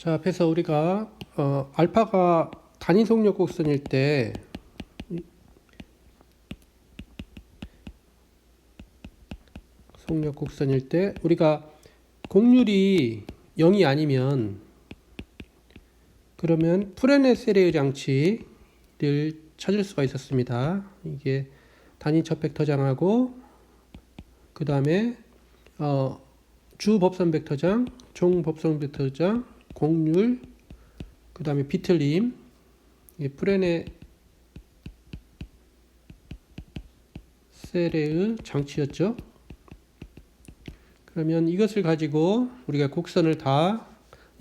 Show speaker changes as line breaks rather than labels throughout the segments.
자, 그래서 우리가 알파가 단위 속력 곡선일 때 우리가 곡률이 0이 아니면 그러면 프레네세레의 장치를 찾을 수가 있었습니다. 이게 단위 첫 벡터장하고 그 다음에 주 법선 벡터장, 종 법선 벡터장, 곡률, 그 다음에 비틀림, 프레네세레의 장치였죠. 그러면 이것을 가지고 우리가 곡선을 다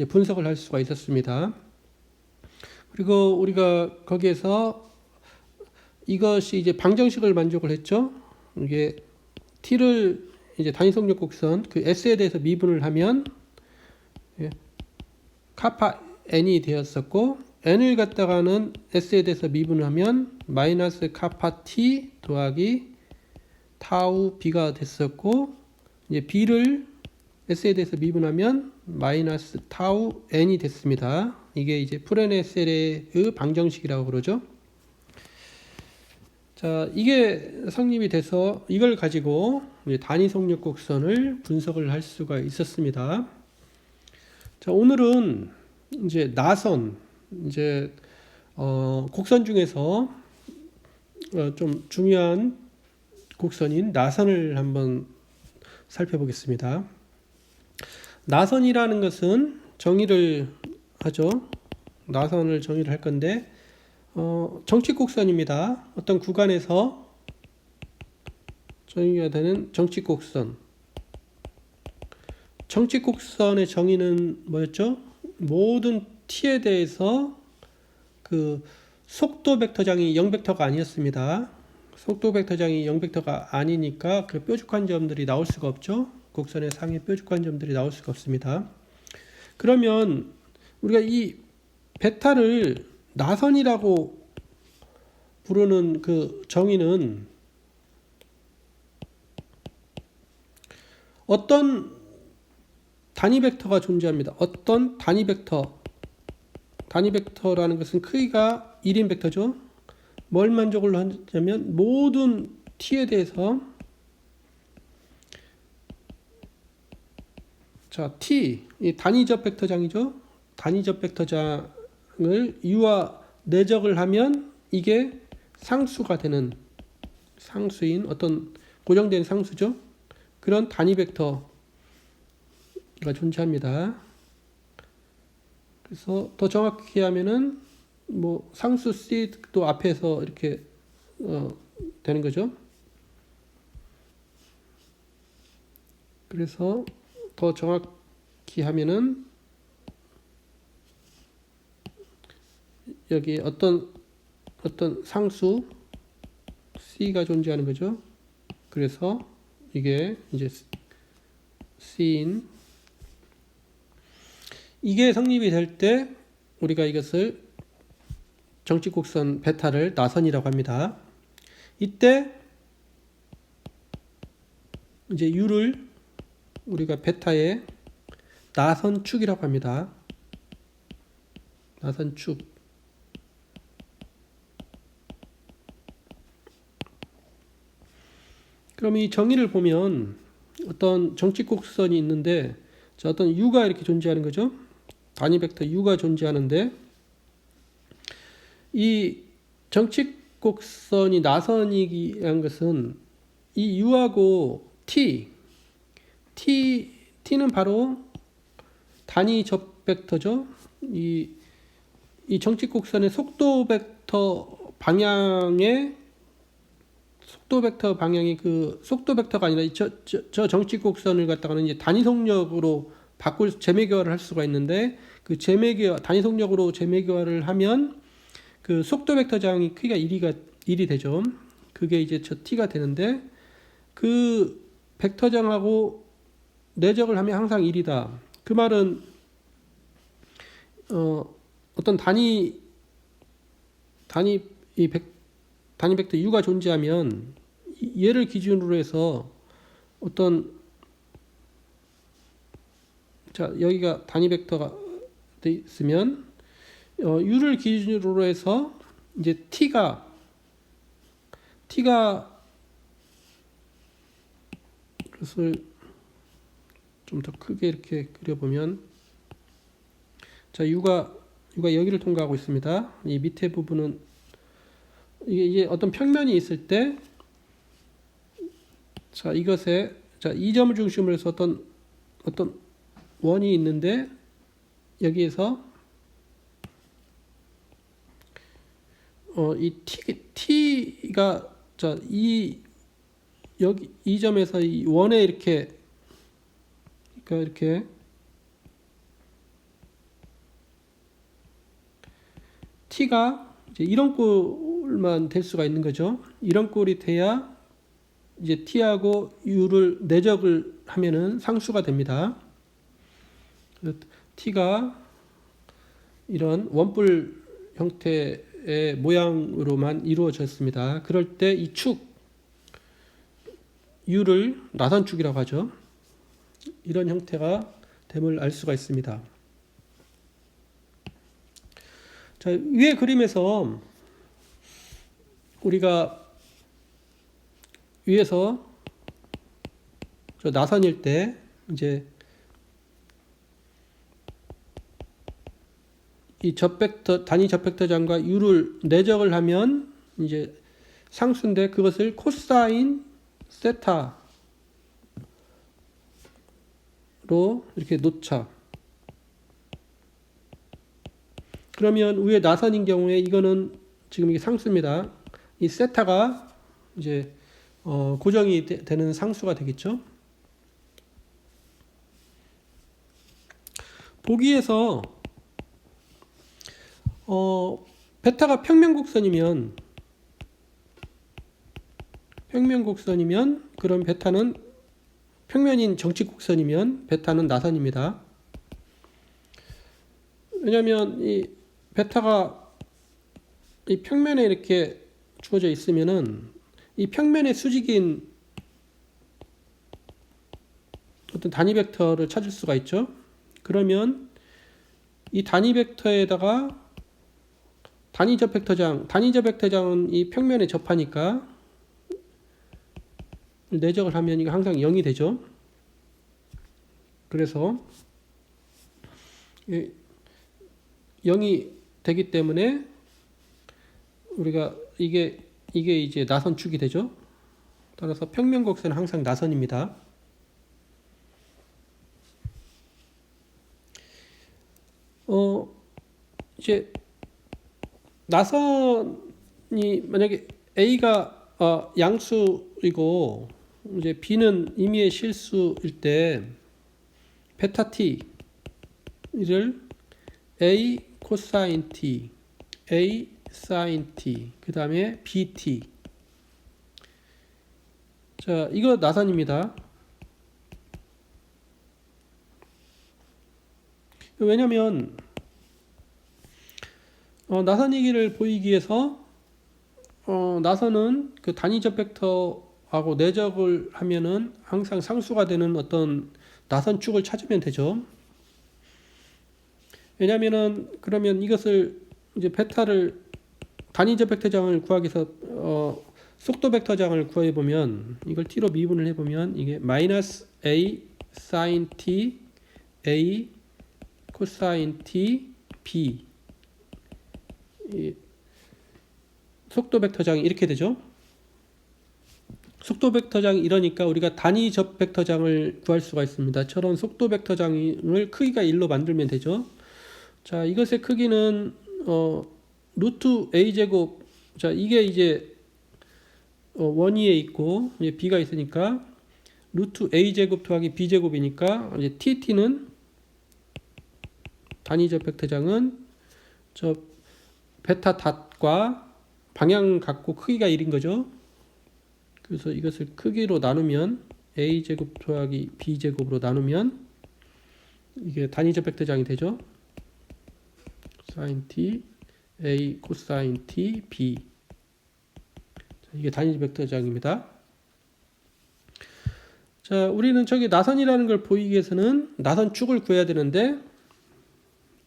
분석을 할 수가 있었습니다. 그리고 우리가 거기에서 이것이 이제 방정식을 만족을 했죠. 이게 t를 이제 단위 속력 곡선 그 s에 대해서 미분을 하면 카파 n이 되었었고, n을 갖다가는 s에 대해서 미분하면 마이너스 카파 t 더하기 타우 b가 됐었고, 이제 b를 s에 대해서 미분하면 마이너스 타우 n이 됐습니다. 이게 이제 프레네세레의 방정식이라고 그러죠. 자, 이게 성립이 돼서 이걸 가지고 단위 속력 곡선을 분석을 할 수가 있었습니다. 자, 오늘은 이제 나선, 이제 곡선 중에서 좀 중요한 곡선인 나선을 한번 살펴보겠습니다. 나선이라는 것은 정의를 하죠. 나선을 정의를 할 건데 정칙 곡선입니다. 어떤 구간에서 정의가 되는 정칙 곡선. 정칙 곡선의 정의는 뭐였죠? 모든 t에 대해서 그 속도 벡터장이 0벡터가 아니었습니다. 속도 벡터장이 0벡터가 아니니까 그 뾰족한 점들이 나올 수가 없죠. 곡선의 상에 뾰족한 점들이 나올 수가 없습니다. 그러면 우리가 이 베타를 나선이라고 부르는 그 정의는 어떤 단위 벡터가 존재합니다. 어떤 단위 벡터라는 것은 크기가 1인 벡터죠. 뭘 만족을 하냐면 모든 t에 대해서 자, t 이 단위적 벡터장이죠. 단위적 벡터장을 u와 내적을 하면 이게 상수가 되는 상수인 어떤 고정된 상수죠. 그런 단위 벡터가 존재합니다. 그래서 더 정확히 하면은 뭐 상수 c도 앞에서 이렇게 되는 거죠. 그래서 더 정확히 하면은 여기 어떤 상수 c가 존재하는 거죠. 그래서 이게 이제 c인 이게 성립이 될 때 우리가 이것을 정칙 곡선 베타를 나선이라고 합니다. 이때 이제 u를 우리가 베타의 나선축이라고 합니다. 나선축. 그럼 이 정의를 보면 어떤 정칙 곡선이 있는데 자, 어떤 u가 이렇게 존재하는 거죠. 단위 벡터 u가 존재하는데 이 정칙 곡선이 나선이라는 것은 이 u하고 t는 바로 단위 접 벡터죠. 이 정칙 곡선의 속도 벡터 방향이 그 속도 벡터가 아니라 저 정칙 곡선을 갖다가는 이제 단위 속력으로 재매교화를 할 수가 있는데 그 단위 속력으로 재매교화를 하면 그 속도 벡터장이 크기가 1이 되죠. 그게 이제 저 t가 되는데 그 벡터장하고 내적을 하면 항상 1이다. 그 말은 어떤 단위 벡터 u가 존재하면 얘를 기준으로 해서 어떤 자, 여기가 단위 벡터가 돼 있으면 u를 기준으로 해서 이제 t가 그것을 좀 더 크게 이렇게 그려보면, 자, u가 여기를 통과하고 있습니다. 이 밑에 부분은 이게 어떤 평면이 있을 때, 자, 이것에, 자, 이 점을 중심으로 해서 어떤 원이 있는데, 여기에서 이 t가, 자, 여기 이 점에서 이 원에 이렇게, 그러니까 이렇게 t가 이제 이런 꼴만 될 수가 있는 거죠. 이런 꼴이 돼야 이제 t하고 u를 내적을 하면은 상수가 됩니다. t가 이런 원뿔 형태의 모양으로만 이루어졌습니다. 그럴 때 이 축 u를 나선축이라고 하죠. 이런 형태가 됨을 알 수가 있습니다. 자, 위의 그림에서 우리가 위에서 저 나선일 때 이제 이 단위 접벡터장과 u를 내적을 하면 이제 상수인데, 그것을 코사인 세타로 이렇게 놓자. 그러면 위에 나선인 경우에 이거는 지금 이게 상수입니다. 이 세타가 이제 고정이 되는 상수가 되겠죠. 보기에서 베타가 평면곡선이면 그럼 베타는 평면인 정직곡선이면 베타는 나선입니다. 왜냐하면 이 베타가 이 평면에 이렇게 주어져 있으면은 이 평면의 수직인 어떤 단위 벡터를 찾을 수가 있죠. 그러면 이 단위 벡터에다가 단위접 벡터장은 이 평면에 접하니까 내적을 하면 이거 항상 0이 되죠. 그래서 0이 되기 때문에 우리가 이게 이제 나선축이 되죠. 따라서 평면곡선은 항상 나선입니다. 이제 나선이 만약에 A가 양수이고 이제 B는 임의의 실수일 때 베타 T를 A 코사인 T, A 사인 T, 그 다음에 BT. 자, 이거 나선입니다. 왜냐면 나선이기를 보이기 위해서 나선은 그 단위적 벡터하고 내적을 하면은 항상 상수가 되는 어떤 나선축을 찾으면 되죠. 왜냐면은 그러면 이것을 이제 베타를 단위적 벡터장을 구하기 위해서 속도 벡터장을 구해 보면 이걸 t로 미분을 해 보면 이게 마이너스 a 사인 t a 코사인 t b, 이 속도 벡터장이 이렇게 되죠. 속도 벡터장이 이러니까 우리가 단위접 벡터장을 구할 수가 있습니다. 저런 속도 벡터장을 크기가 1로 만들면 되죠. 자, 이것의 크기는 루트 a 제곱. 자, 이게 이제 원위에 있고 이제 b가 있으니까 루트 a 제곱 더하기 b 제곱이니까 이제 tt는 단위적 벡터장은 저 베타 닷과 방향 갖고 크기가 1인 거죠. 그래서 이것을 크기로 나누면 a 제곱 더하기 b 제곱으로 나누면 이게 단위적 벡터장이 되죠. 사인 t a 코사인 t b. 이게 단위적 벡터장입니다. 자, 우리는 저기 나선이라는 걸 보이기 위해서는 나선축을 구해야 되는데,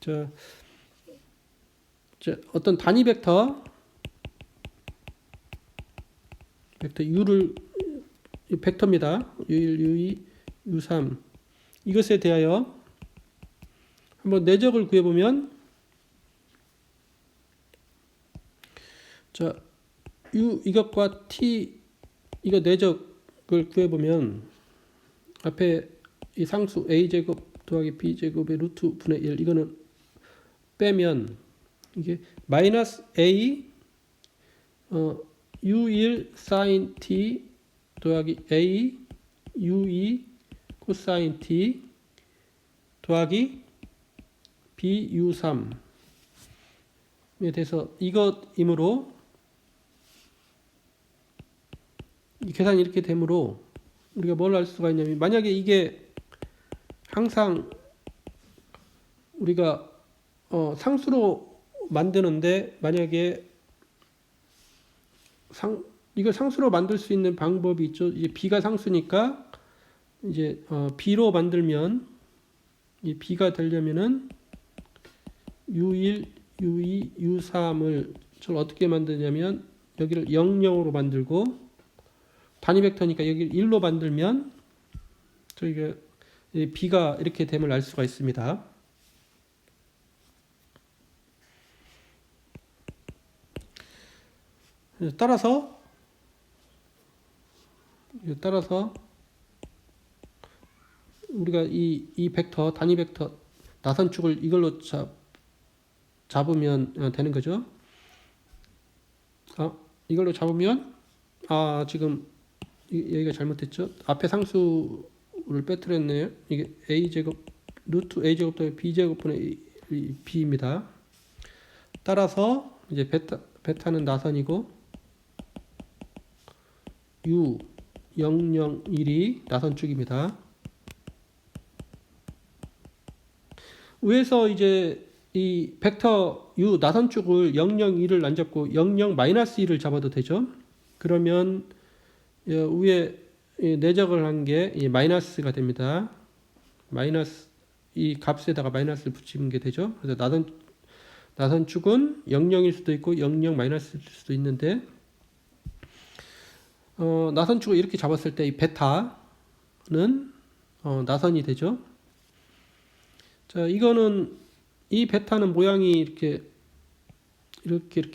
자, 어떤 단위 벡터 U를 벡터입니다. U1, U2, U3 이것에 대하여 한번 내적을 구해보면 자, U 이것과 T 이거 내적을 구해보면 앞에 이 상수 A제곱 더하기 B제곱의 루트 분의 1 이거는 빼면 이게 마이너스 A U1 sin T 더하기 A U2 코사인 T 더하기 B U3에 대해서 이것이므로 이 계산이 이렇게 되므로 우리가 뭘 알 수가 있냐면 만약에 이게 항상 우리가 상수로 만드는데 만약에 이걸 상수로 만들 수 있는 방법이 있죠. 이제 b가 상수니까 이제 b로 만들면 이 b가 되려면은 u1, u2, u3을 저를 어떻게 만드냐면 여기를 00으로 만들고 단위 벡터니까 여기를 1로 만들면 저희가 b가 이렇게 됨을 알 수가 있습니다. 따라서 우리가 이 벡터 단위 벡터 나선축을 이걸로 잡으면 되는 거죠. 이걸로 잡으면 지금 여기가 잘못됐죠. 앞에 상수를 빼뜨렸네요. 이게 a제곱 루트 a제곱 더하기 b제곱분의 b입니다. 따라서 이제 베타는 나선이고 U 001이 나선축입니다. 위에서 이제 이 벡터 U 나선축을 001을 안 잡고 00-1을 잡아도 되죠. 그러면 위에 내적을 한 게 마이너스가 됩니다. 마이너스 이 값에다가 마이너스를 붙이는 게 되죠. 그래서 나선축은 00일 수도 있고 00-일 수도 있는데 나선축을 이렇게 잡았을 때 이 베타는 나선이 되죠. 자, 이거는 이 베타는 모양이 이렇게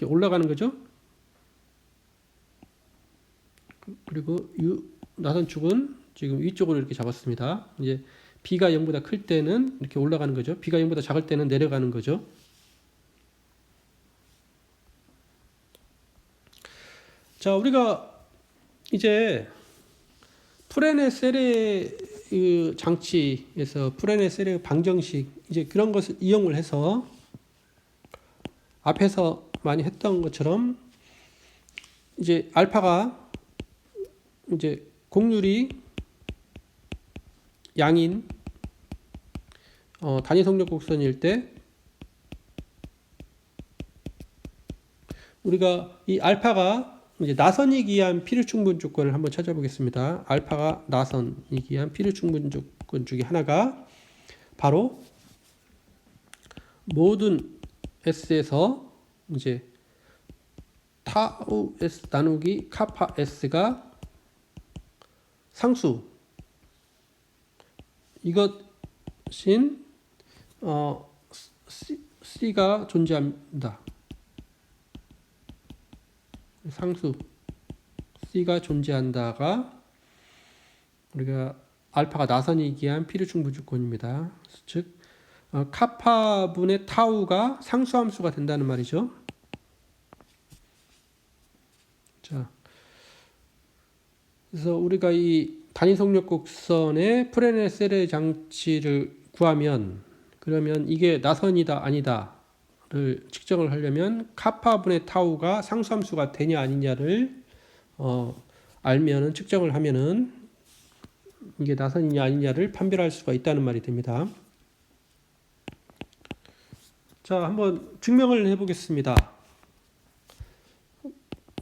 올라가는 거죠. 그리고 나선축은 지금 위쪽으로 이렇게 잡았습니다. 이제 b가 0보다 클 때는 이렇게 올라가는 거죠. b가 0보다 작을 때는 내려가는 거죠. 자, 우리가 이제 프레네 세레 장치에서 프레네 세레 방정식 이제 그런 것을 이용을 해서 앞에서 많이 했던 것처럼 이제 알파가 이제 곡률이 양인 단위 속력 곡선일 때 우리가 이 알파가 이제 나선이기 위한 필요충분 조건을 한번 찾아보겠습니다. 알파가 나선이기 위한 필요충분 조건 중에 하나가 바로 모든 s에서 이제 타우 s 나누기 카파 s가 상수 이것인 C가 존재합니다. 상수 C가 존재한다가 우리가 알파가 나선이기 위한 필요충분 조건입니다. 즉 카파분의 타우가 상수함수가 된다는 말이죠. 자, 그래서 우리가 이 단위 속력 곡선의 프레네 세레 장치를 구하면 그러면 이게 나선이다 아니다를 측정을 하려면 카파분의 타우가 상수함수가 되냐 아니냐를 알면은 측정을 하면은 이게 나선이냐 아니냐를 판별할 수가 있다는 말이 됩니다. 자, 한번 증명을 해보겠습니다.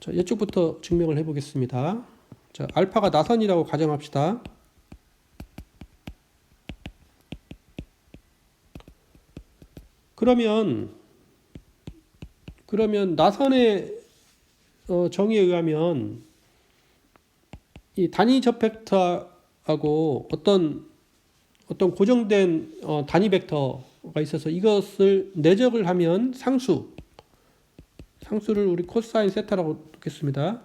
자, 이쪽부터 증명을 해보겠습니다. 자, 알파가 나선이라고 가정합시다. 그러면 나선의 정의에 의하면 이 단위 접 벡터하고 어떤 고정된 단위 벡터가 있어서 이것을 내적을 하면 상수를 우리 코사인 세타라고 놓겠습니다.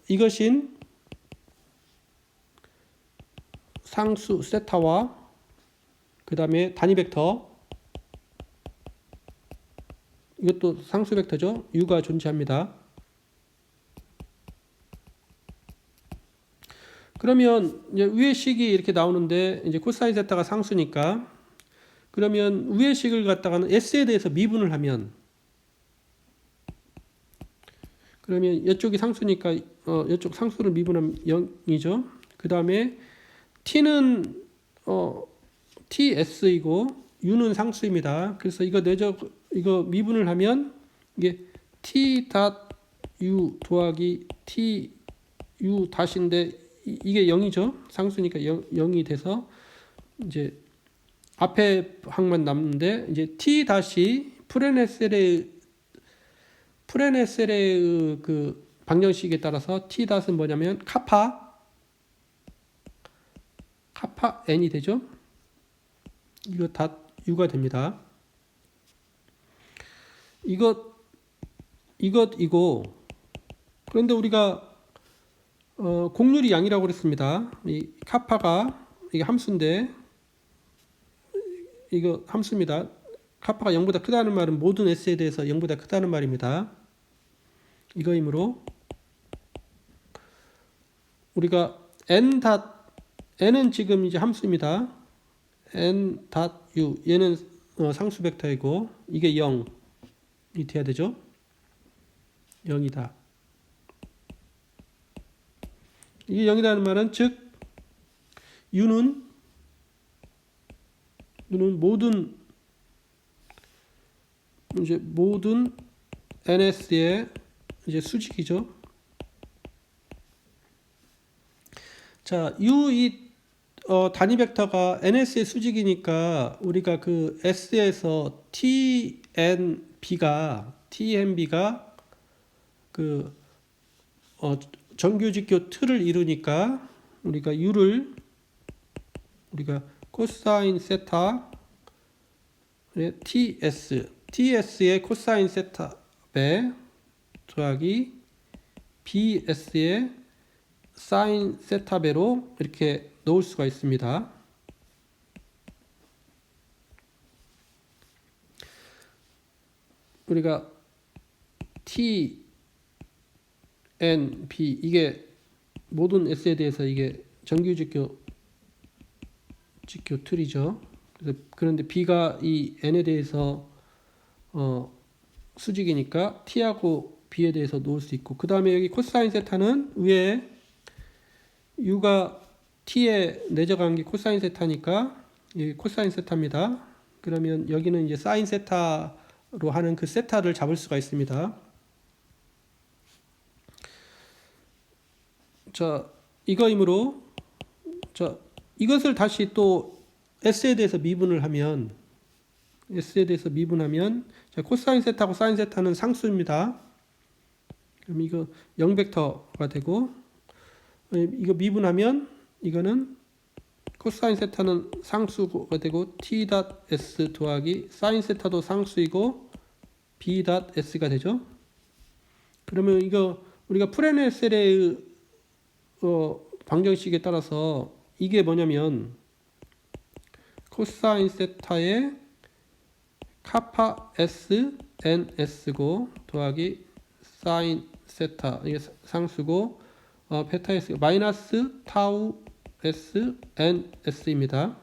이것인 상수 세타와 그 다음에 단위 벡터, 이것도 상수 벡터죠. u가 존재합니다. 그러면 이제 위의 식이 이렇게 나오는데 이제 코사인 세타가 상수니까, 그러면 위의 식을 갖다가는 s에 대해서 미분을 하면, 그러면 이쪽이 상수니까 이쪽 상수를 미분하면 0이죠. 그 다음에 t는 ts이고 u는 상수입니다. 그래서 이거 미분을 하면 이게 t.u 더하기 tu 다시인데 이게 0이죠. 상수니까 0이 돼서 이제 앞에 항만 남는데, 이제 t 다시 프레네셀의 그 방정식에 따라서 t 닷은 뭐냐면 카파 n이 되죠. 이거 닷 u가 됩니다. 이것이고, 그런데 우리가 공률이 양이라고 그랬습니다. 이 카파가 이게 함수인데, 이거 함수입니다. 카파가 0보다 크다는 말은 모든 s에 대해서 0보다 크다는 말입니다. 이거이므로 우리가 n은 지금 이제 함수입니다. n.u 얘는 상수 벡터이고 이게 0이 돼야 되죠. 0이다. 이게 0이라는 말은 즉 u는 모든 ns의 이제 수직이죠. 자, 이 단위 벡터가 ns의 수직이니까 우리가 그 s에서 tnb가 그 정규직교 틀을 이루니까 우리가 u를 코사인 세타 ts의 코사인 세타 배 더하기 bs의 사인 세타 배로 이렇게 놓을 수가 있습니다. 우리가 t, n, b 이게 모든 s에 대해서 이게 정규직교 틀이죠. 그런데 b가 이 n에 대해서 수직이니까 t하고 b에 대해서 놓을 수 있고, 그 다음에 여기 코사인 세타는 위에 u가 t에 내적한 게 코사인 세타니까 여기 코사인 세타입니다. 그러면 여기는 이제 사인 세타로 하는 그 세타를 잡을 수가 있습니다. 자, 이거이므로 이것을 다시 또 s에 대해서 미분을 하면 자, 코사인 세타하고 사인 세타는 상수입니다. 그럼 이거 0벡터가 되고, 이거 미분하면 이거는 코사인 세타는 상수가 되고 t.s 더하기 사인 세타도 상수이고 b.s가 되죠. 그러면 이거 우리가 프레네셀의 방정식에 따라서 이게 뭐냐면 코사인 세타의 카파 s ns고 더하기 사인 세타 이게 상수고 베타 s 마이너스 타우 s ns입니다.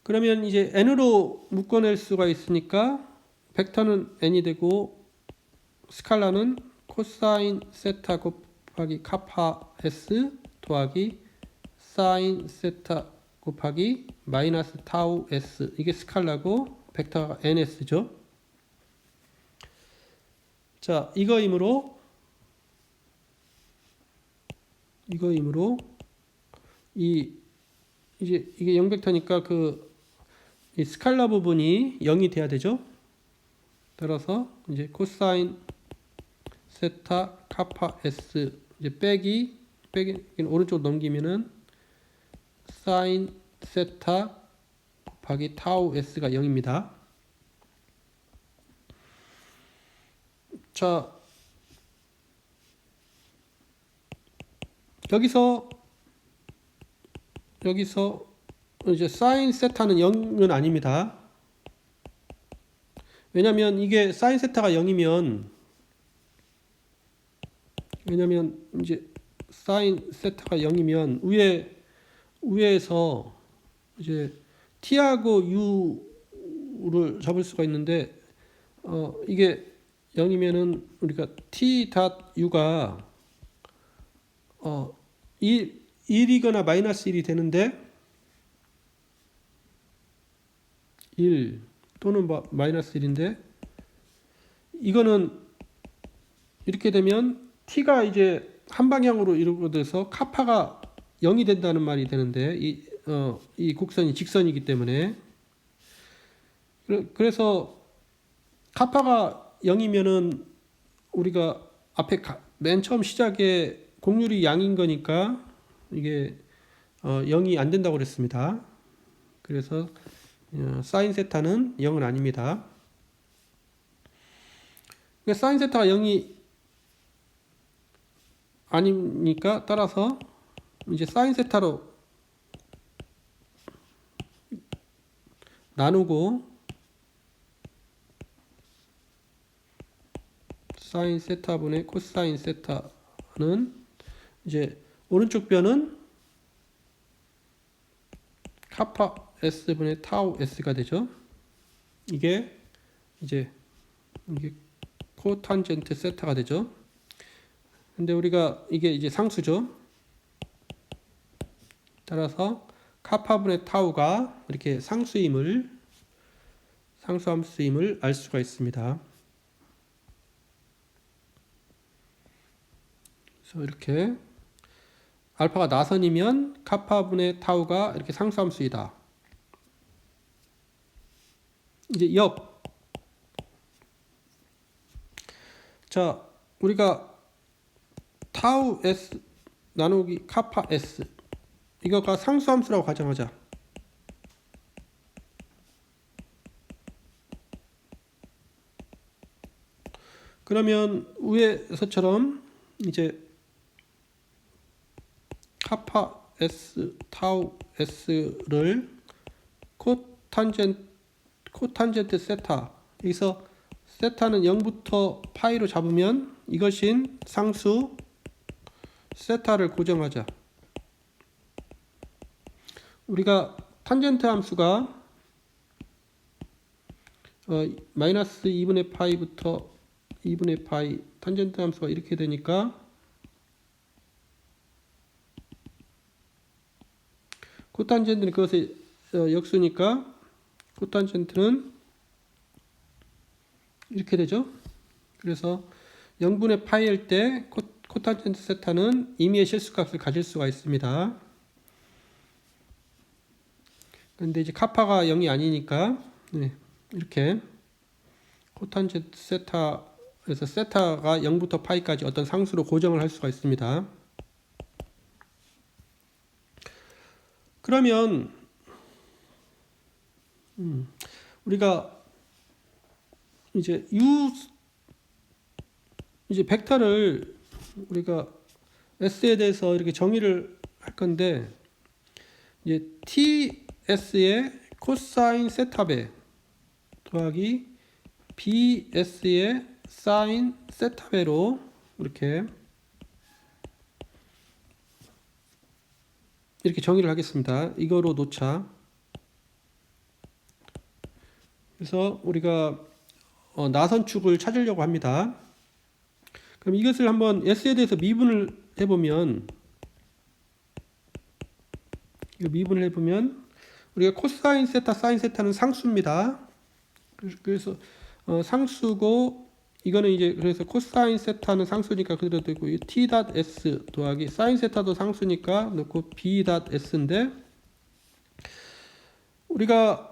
그러면 이제 n으로 묶어낼 수가 있으니까 벡터는 n이 되고 스칼라는 코사인 세타 곱하기 카파 s 더하기 사인 세타 곱하기 마이너스 타우 s 이게 스칼라고 벡터가 ns죠. 자, 이거이므로 이제 이게 0벡터니까 그 이 스칼라 부분이 0이 돼야 되죠. 따라서 이제 코사인 세타 카파 S 이제 빼기 오른쪽 넘기면은 사인 세타 곱하기 타우 S가 0입니다. 자, 여기서 이제 사인 세타는 0은 아닙니다. 왜냐면 이게 사인 세타가 0이면 이제 사인 세타가 0이면 위에서 이제 t하고 u를 잡을 수가 있는데 이게 0이면은 우리가 t.u가 1이거나 마이너스 1이 되는데 1 또는 마이너스 1인데 이거는 이렇게 되면 t가 이제 한 방향으로 이루어져서 카파가 0이 된다는 말이 되는데 이 곡선이 직선이기 때문에 그래서 카파가 0이면은 우리가 앞에 맨 처음 시작에 곡률이 양인 거니까 이게 0이 안 된다고 그랬습니다. 그래서 사인 세타는 0은 아닙니다. 사인 세타가 0이 아니니까 따라서 이제 사인 세타로 나누고 사인 세타분의 코사인 세타는 이제 오른쪽 변은 카파 S분의 타우 S가 되죠. 이게 코탄젠트 세타가 되죠. 근데 우리가 이게 이제 상수죠. 따라서 카파분의 타우가 이렇게 상수함수임을 알 수가 있습니다. 그래서 이렇게 알파가 나선이면 카파분의 타우가 이렇게 상수함수이다. 이제 자, 우리가 타우 S 나누기 카파 S 이거가 상수함수라고 가정하자. 그러면 위에서처럼 이제 카파 S 타우 S를 코탄젠트 세타 여기서 세타는 0부터 파이로 잡으면 이것인 상수 세타를 고정하자. 우리가 탄젠트 함수가 마이너스 2분의 파이부터 2분의 파이 탄젠트 함수가 이렇게 되니까 코탄젠트는 그것의 역수니까 코탄젠트는 이렇게 되죠. 그래서 0분의 파이일 때 코탄젠트 세타는 임의의 실수값을 가질 수가 있습니다. 그런데 이제 카파가 0이 아니니까 이렇게 코탄젠트 세타에서 세타가 0부터 파이까지 어떤 상수로 고정을 할 수가 있습니다. 그러면 우리가 이제 벡터를 우리가 S에 대해서 이렇게 정의를 할 건데 이제 TS의 코사인 세타배 더하기 BS의 사인 세타배로 이렇게 정의를 하겠습니다. 이거로 놓자. 그래서 우리가 나선축을 찾으려고 합니다. 그럼 이것을 한번 S에 대해서 미분을 해보면 우리가 코사인 세타, 사인 세타는 상수입니다. 그래서 상수고 이거는 이제 그래서 코사인 세타는 상수니까 그대로 되고 t.s 더하기 사인 세타도 상수니까 넣고 b.s인데 우리가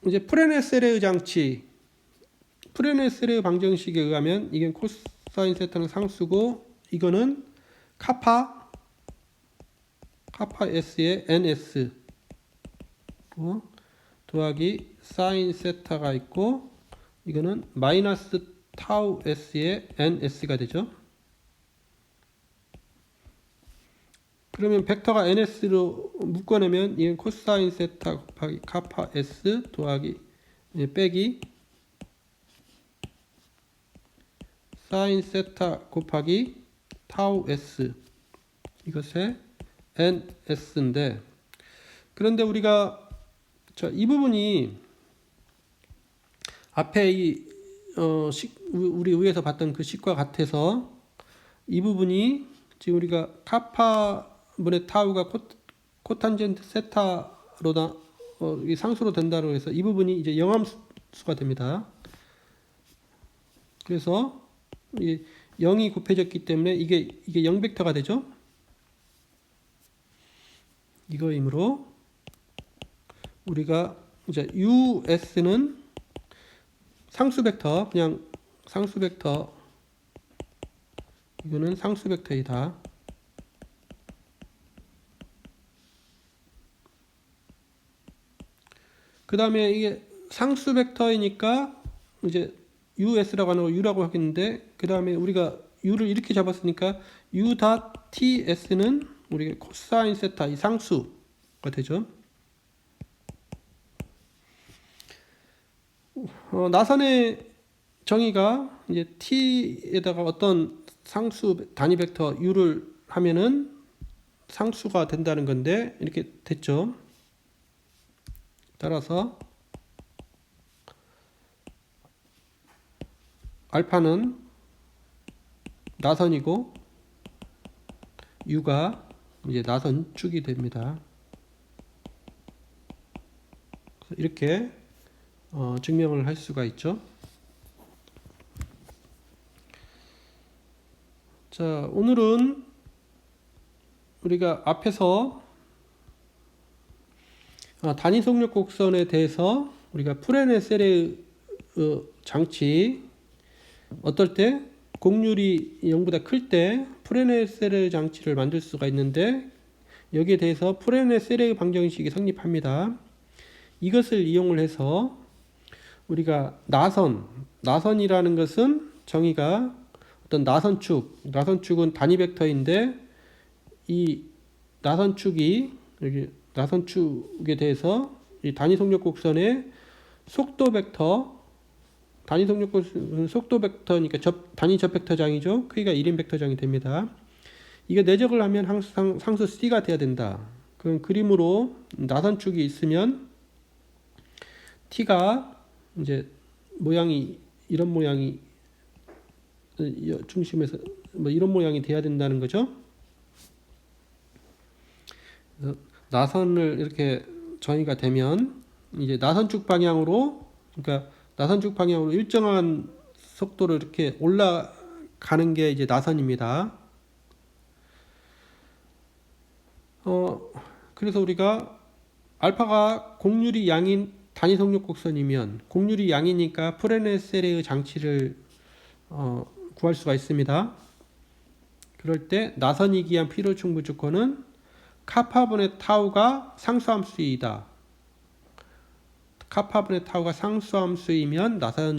이제 프레네세레의 장치, 프레네세레의 방정식에 의하면 이게 코사인 세타는 상수고 이거는 카파 S의 NS 더하기 사인 세타가 있고 이거는 마이너스 타우 S의 NS가 되죠. 그러면 벡터가 NS로 묶어내면 이건 코사인 세타 곱하기 카파 S 더하기 빼기 사인 세타 곱하기 타우 S 이것의 NS인데 그런데 우리가 이 부분이 앞에 우리 위에서 봤던 그 식과 같아서 이 부분이 지금 우리가 카파 분의 타우가 코탄젠트 세타로 상수로 된다고 해서 이 부분이 이제 영함수가 됩니다. 그래서 0이 곱해졌기 때문에 이게 0벡터가 되죠. 이거이므로 우리가 이제 US는 상수 벡터, 그냥 상수 벡터, 이거는 상수 벡터이다. 그 다음에 이게 상수 벡터이니까 이제 US라고 하는 거 U라고 하겠는데 그 다음에 우리가 U를 이렇게 잡았으니까 U.TS는 우리가 코사인 세타 이 상수가 되죠. 나선의 정의가 이제 t에다가 어떤 상수 단위 벡터 u를 하면은 상수가 된다는 건데 이렇게 됐죠. 따라서 알파는 나선이고 u가 이제 나선축이 됩니다. 이렇게 증명을 할 수가 있죠. 자, 오늘은 우리가 앞에서 단위 속력 곡선에 대해서 우리가 프레네세레의 장치 어떨 때 곡률이 0보다 클 때 프레네세레 장치를 만들 수가 있는데 여기에 대해서 프레네세레의 방정식이 성립합니다. 이것을 이용을 해서 우리가 나선이라는 것은 정의가 어떤 나선축은 단위 벡터인데 이 나선축이 여기 나선축에 대해서 이 단위 속력 곡선의 속도 벡터 단위 속력 곡선 속도 벡터니까 단위 접벡터장이죠. 크기가 1인 벡터장이 됩니다. 이게 내적을 하면 항상 상수 C가 돼야 된다. 그럼 그림으로 나선축이 있으면 T가 이제 모양이 이런 모양이 중심에서 이런 모양이 돼야 된다는 거죠. 그래서 나선을 이렇게 정의가 되면 이제 나선축 방향으로 그러니까 나선축 방향으로 일정한 속도로 이렇게 올라가는 게 이제 나선입니다. 그래서 우리가 알파가 곡률이 양인 단위 속력 곡선이면 곡률이 양이니까 프레네세레의 장치를 구할 수가 있습니다. 그럴 때 나선이기 위한 필요충분 조건은 카파분의 타우가 상수함수이다. 카파분의 타우가 상수함수이면 나선이